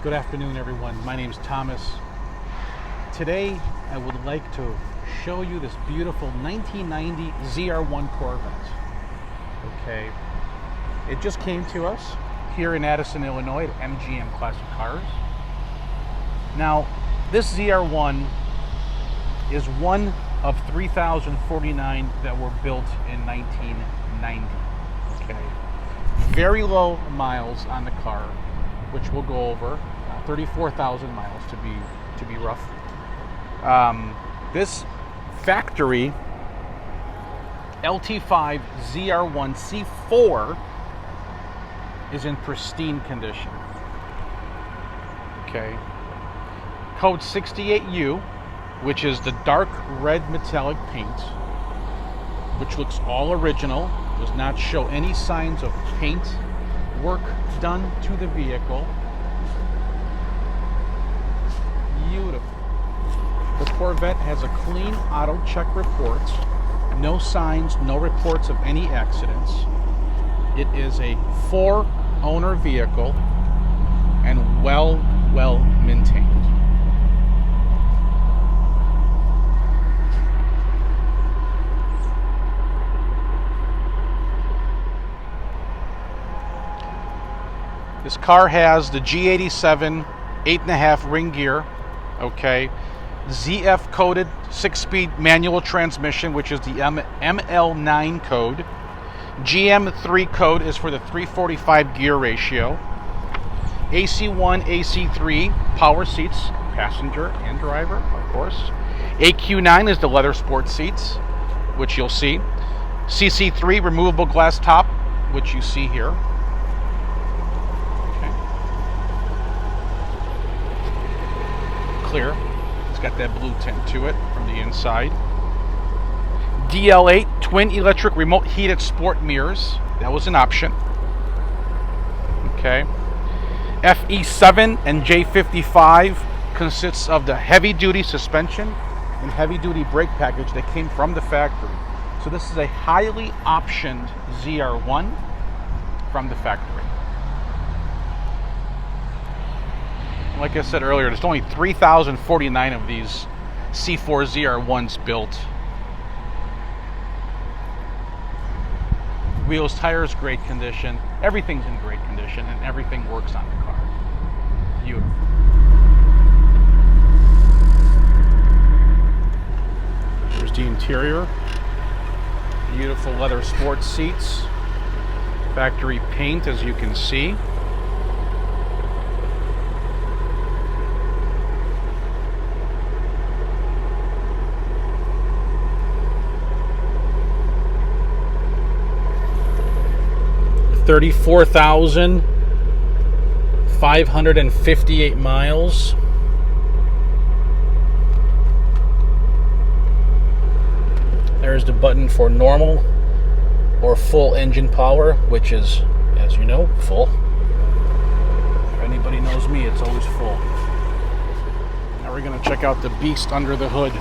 Good afternoon, everyone. My name's Thomas. Today, I would like to show you this beautiful 1990 ZR1 Corvette. Okay, it just came to us here in Addison, Illinois at MGM Classic Cars. Now, this ZR1 is one of 3,049 that were built in 1990. Okay, very low miles on the car, which we'll go over. 34,000 miles to be rough. This factory LT5 ZR1 C4 is in pristine condition. Okay. Code 68U, which is the dark red metallic paint, which looks all original, does not show any signs of paint work done to the vehicle. Beautiful. The Corvette has a clean auto check report, no signs, no reports of any accidents. It is a 4-owner vehicle and well maintained. This car has the G87 8.5 Ring gear. Okay, ZF coded 6-speed manual transmission, which is the ML9 code. GM3 code is for the 345 gear ratio. AC1, AC3 power seats, passenger and driver, of course. AQ9 is the leather sport seats, which you'll see. CC3-Removable Glass top, which you see here. Clear. It's got that blue tint to it from the inside. DL8 Twin electric remote heated sport mirrors. That was an option. Okay. FE7 and J55 consists of the heavy duty suspension and heavy duty brake package that came from the factory. So this is a highly optioned ZR1 from the factory. Like I said earlier, there's only 3,049 of these C4 ZR1s built. Wheels, tires, great condition. Everything's in great condition, and everything works on the car. Beautiful. Here's the interior. Beautiful leather sports seats. Factory paint, as you can see. $34,558 miles. There's the button for normal or full engine power, which is, as you know, full. If anybody knows me, it's always full. Now we're going to check out the beast under the hood.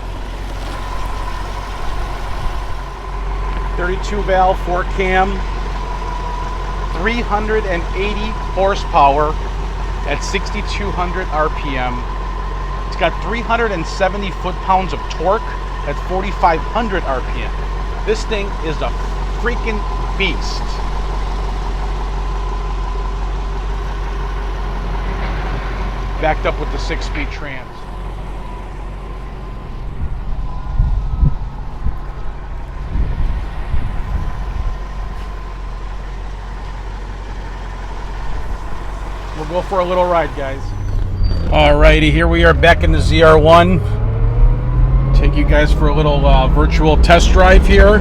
32 valve, 4 cam. 380 horsepower at 6,200 RPM. It's got 370 foot-pounds of torque at 4,500 RPM. This thing is a freaking beast. Backed up with the 6-speed trans. We'll go for a little ride, guys. Alrighty, here we are back in the ZR1. Take you guys for a little virtual test drive here.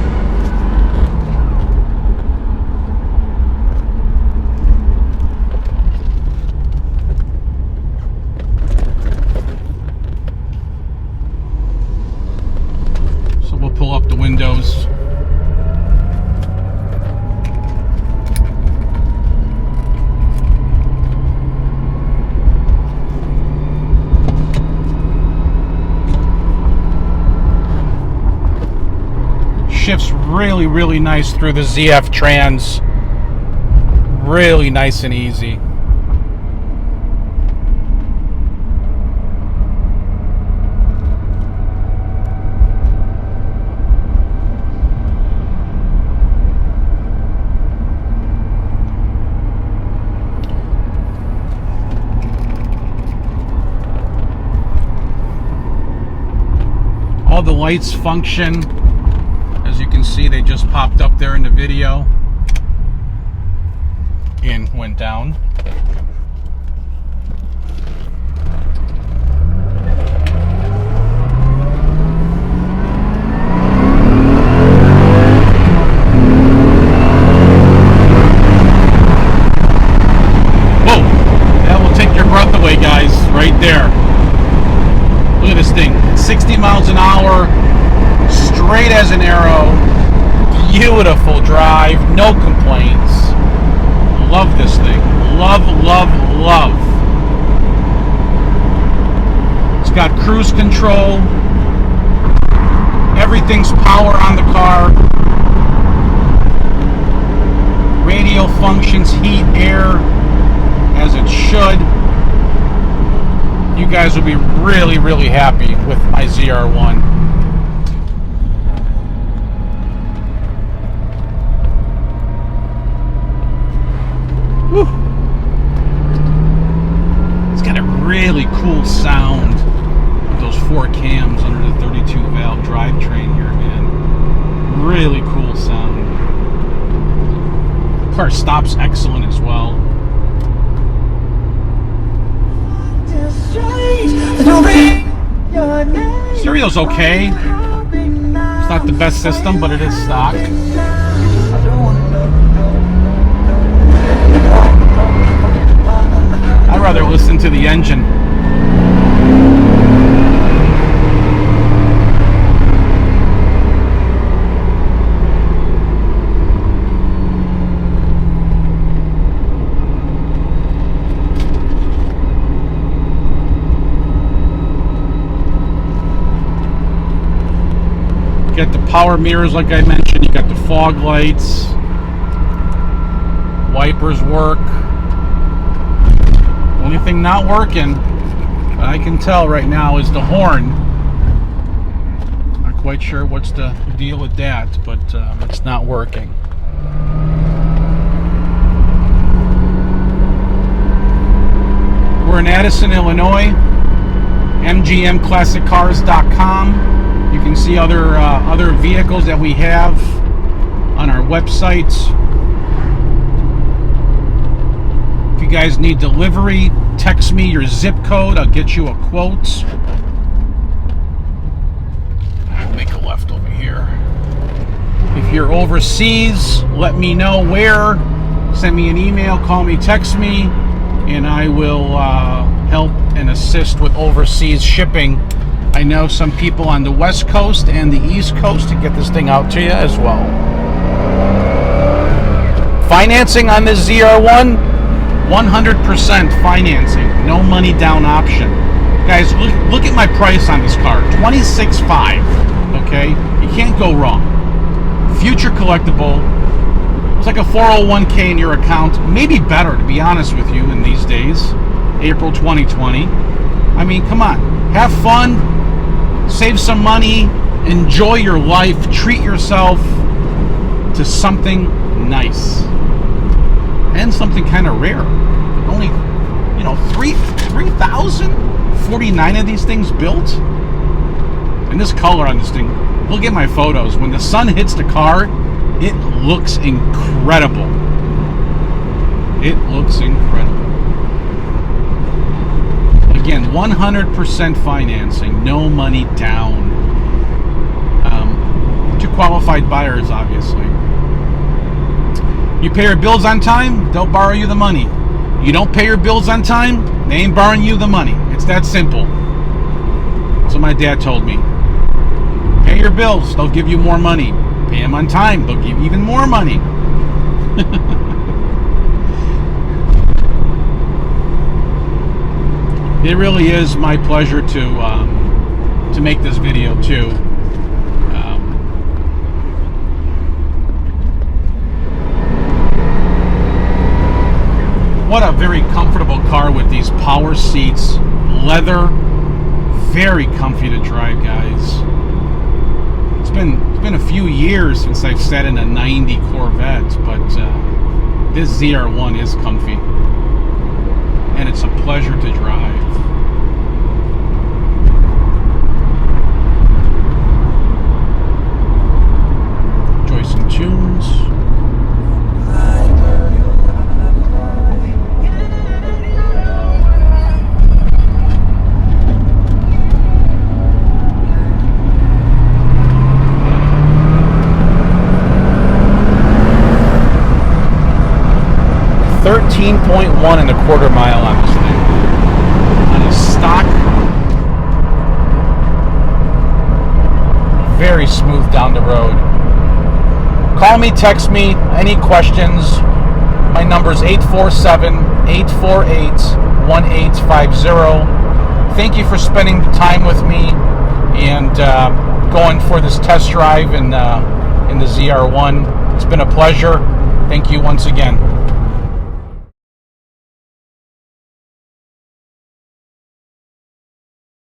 So we'll pull up the windows. Shifts really nice through the ZF trans. Really nice and easy. the lights function. As you can see, they just popped up there in the video and went down. Right there. Look at this thing. 60 miles an hour, straight as an arrow. Beautiful drive, no complaints. Love this thing. Love, love, love. It's got cruise control. Everything's power on the car. Radio functions, heat, air, as it should. You guys will be really, really happy with my ZR1. Whew. It's got a really cool sound with those 4 cams under the 32 valve drivetrain here, man. Really cool sound. Car stops excellent as well. Stereo's okay. It's not the best system, but it is stock. I'd rather listen to the engine. You got the power mirrors like I mentioned, you got the fog lights, wipers work. Only thing not working, I can tell right now, is the horn. Not quite sure what's the deal with that, but it's not working. We're in Addison, Illinois, mgmclassiccars.com. You can see other vehicles that we have on our website. If you guys need delivery, text me your zip code. I'll get you a quote. I'll make a left over here. If you're overseas, let me know where. Send me an email, call me, text me, and I will help and assist with overseas shipping. I know some people on the West Coast and the East Coast to get this thing out to you as well. Financing on this ZR1, 100% financing, no money down option. Guys, look at my price on this car, $26,500, okay? You can't go wrong. Future collectible. It's like a 401k in your account, maybe better, to be honest with you, in these days, April 2020. I mean, come on, have fun. Save some money, enjoy your life, treat yourself to something nice and something kind of rare. Only, 3,049 of these things built, and this color on this thing. Look at my photos. When the sun hits the car, it looks incredible. It looks incredible. Again, 100% financing, no money down. To qualified buyers, obviously. You pay your bills on time, they'll borrow you the money. You don't pay your bills on time, they ain't borrowing you the money. It's that simple. That's what my dad told me. Pay your bills, they'll give you more money. Pay them on time, they'll give you even more money. It really is my pleasure to make this video too. What a very comfortable car with these power seats, leather, very comfy to drive, guys. It's been a few years since I've sat in a 90 Corvette, but this ZR1 is comfy, and it's a pleasure to drive. 15.1 miles on this thing. On a stock, very smooth down the road. Call me, text me, any questions. My number is 847-848-1850. Thank you for spending the time with me and going for this test drive in the ZR1. It's been a pleasure. Thank you once again.